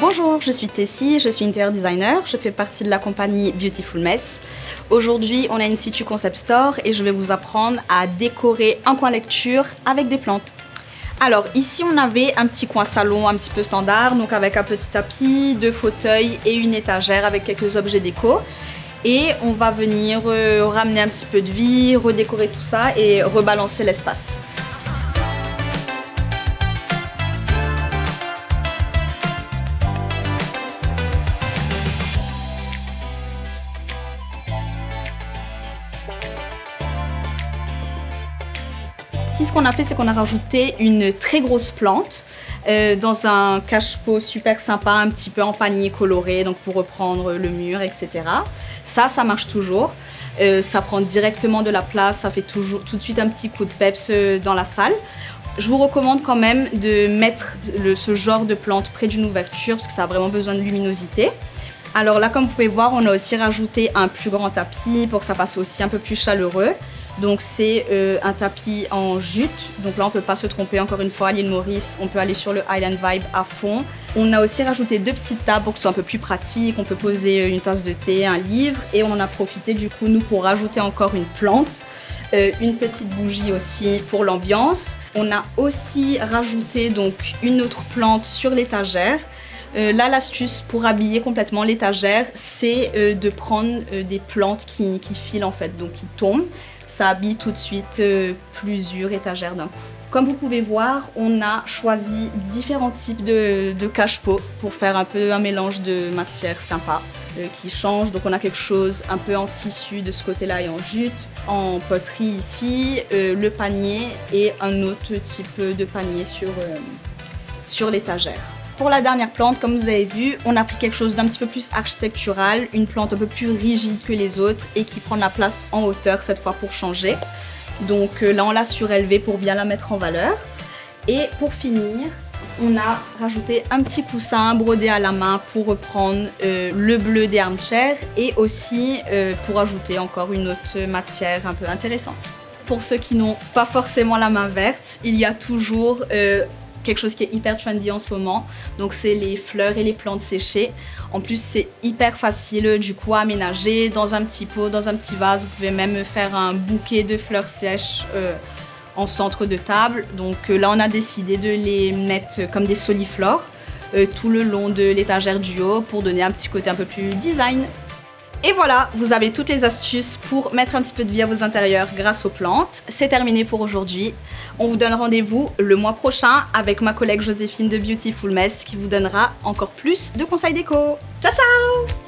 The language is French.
Bonjour, je suis Tessie, je suis interior designer, je fais partie de la compagnie Beautiful Mess. Aujourd'hui, on a une situ concept store et je vais vous apprendre à décorer un coin lecture avec des plantes. Alors ici, on avait un petit coin salon un petit peu standard, donc avec un petit tapis, 2 fauteuils et une étagère avec quelques objets déco. Et on va venir ramener un petit peu de vie, redécorer tout ça et rebalancer l'espace. Ici, ce qu'on a fait, c'est qu'on a rajouté une très grosse plante dans un cache-pot super sympa, un petit peu en panier coloré, donc pour reprendre le mur, etc. Ça marche toujours. Ça prend directement de la place, ça fait tout de suite un petit coup de peps dans la salle. Je vous recommande quand même de mettre ce genre de plante près d'une ouverture parce que ça a vraiment besoin de luminosité. Alors là, comme vous pouvez voir, on a aussi rajouté un plus grand tapis pour que ça fasse aussi un peu plus chaleureux. Donc c'est un tapis en jute, donc là on ne peut pas se tromper encore une fois, à l'île Maurice, on peut aller sur le Island Vibe à fond. On a aussi rajouté 2 petites tables pour que ce soit un peu plus pratique, on peut poser une tasse de thé, un livre et on en a profité du coup nous pour rajouter encore une plante. Une petite bougie aussi pour l'ambiance. On a aussi rajouté donc une autre plante sur l'étagère. Là, l'astuce pour habiller complètement l'étagère, c'est de prendre des plantes qui filent en fait, donc qui tombent. Ça habille tout de suite plusieurs étagères d'un coup. Comme vous pouvez voir, on a choisi différents types de cache-pot pour faire un peu un mélange de matières sympa qui change. Donc on a quelque chose un peu en tissu de ce côté-là et en jute, en poterie ici, le panier et un autre type de panier sur l'étagère. Pour la dernière plante, comme vous avez vu, on a pris quelque chose d'un petit peu plus architectural, une plante un peu plus rigide que les autres et qui prend la place en hauteur cette fois pour changer. Donc là, on l'a surélevée pour bien la mettre en valeur. Et pour finir, on a rajouté un petit coussin brodé à la main pour reprendre le bleu des armchairs et aussi pour ajouter encore une autre matière un peu intéressante. Pour ceux qui n'ont pas forcément la main verte, il y a toujours quelque chose qui est hyper trendy en ce moment, donc c'est les fleurs et les plantes séchées. En plus c'est hyper facile du coup à aménager dans un petit pot, dans un petit vase. Vous pouvez même faire un bouquet de fleurs sèches en centre de table. Donc là on a décidé de les mettre comme des soliflores tout le long de l'étagère du haut pour donner un petit côté un peu plus design. Et voilà, vous avez toutes les astuces pour mettre un petit peu de vie à vos intérieurs grâce aux plantes. C'est terminé pour aujourd'hui. On vous donne rendez-vous le mois prochain avec ma collègue Joséphine de Beautiful Mess qui vous donnera encore plus de conseils déco. Ciao ciao!